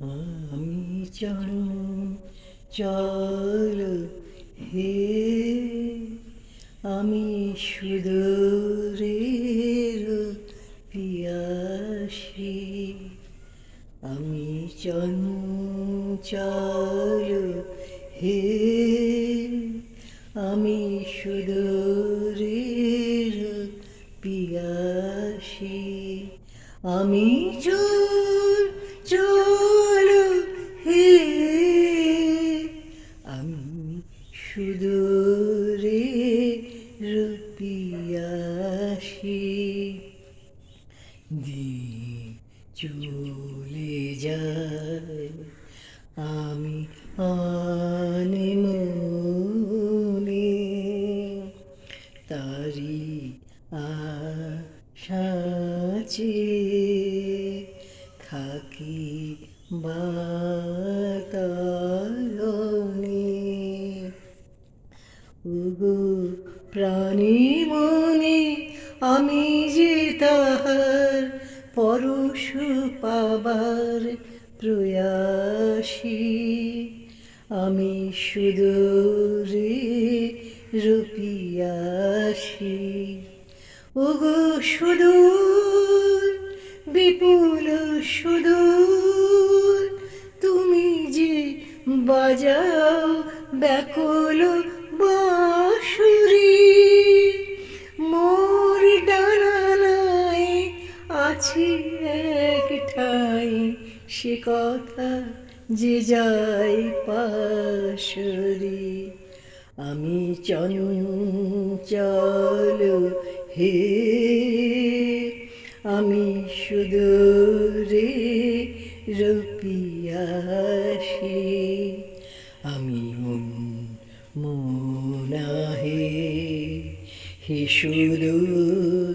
আমি চঞ্চল হে, আমি সুদূরের পিয়াসী। আমি চঞ্চল হে, আমি সুদূরের পিয়াসী। আমি চঞ্চল হে, আমি সুদূরের পিয়াসী। দিন চলে যায়, আমি আনেমনে তারি আশা চেয়ে থাকি বাতায়নে। ওগো প্রাণী মনে, আমি যে তাহার পরশ পাবার প্রয়াসী। আমি সুদূরের পিয়াসী। ওগো সুদূর, বিপুল সুদূর, তুমি যে বাজাও ব্যাকুল বাঁশুরি। মোর ডানায় আছি এক ঠাই, সে কথা যে যায় পাশরি। আমি চঞ্চল হে, আমি সুদূরের পিয়াসী। আমি মনা হে, হে সুদূর,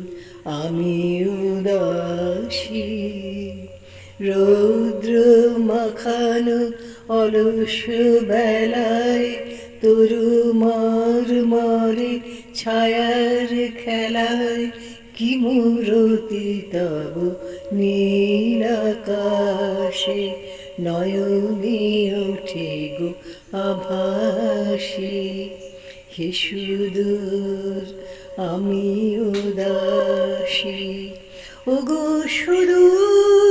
আমি উদাসী। রৌদ্র মাখানো অলস বেলায় তরু মরে ছায়ার খেলায় কি মূরতি তব নীল আকাশে নয়নে ওঠে গো আভাসে। হে সুদূর, আমি উদাসী। ওগো সুদূর,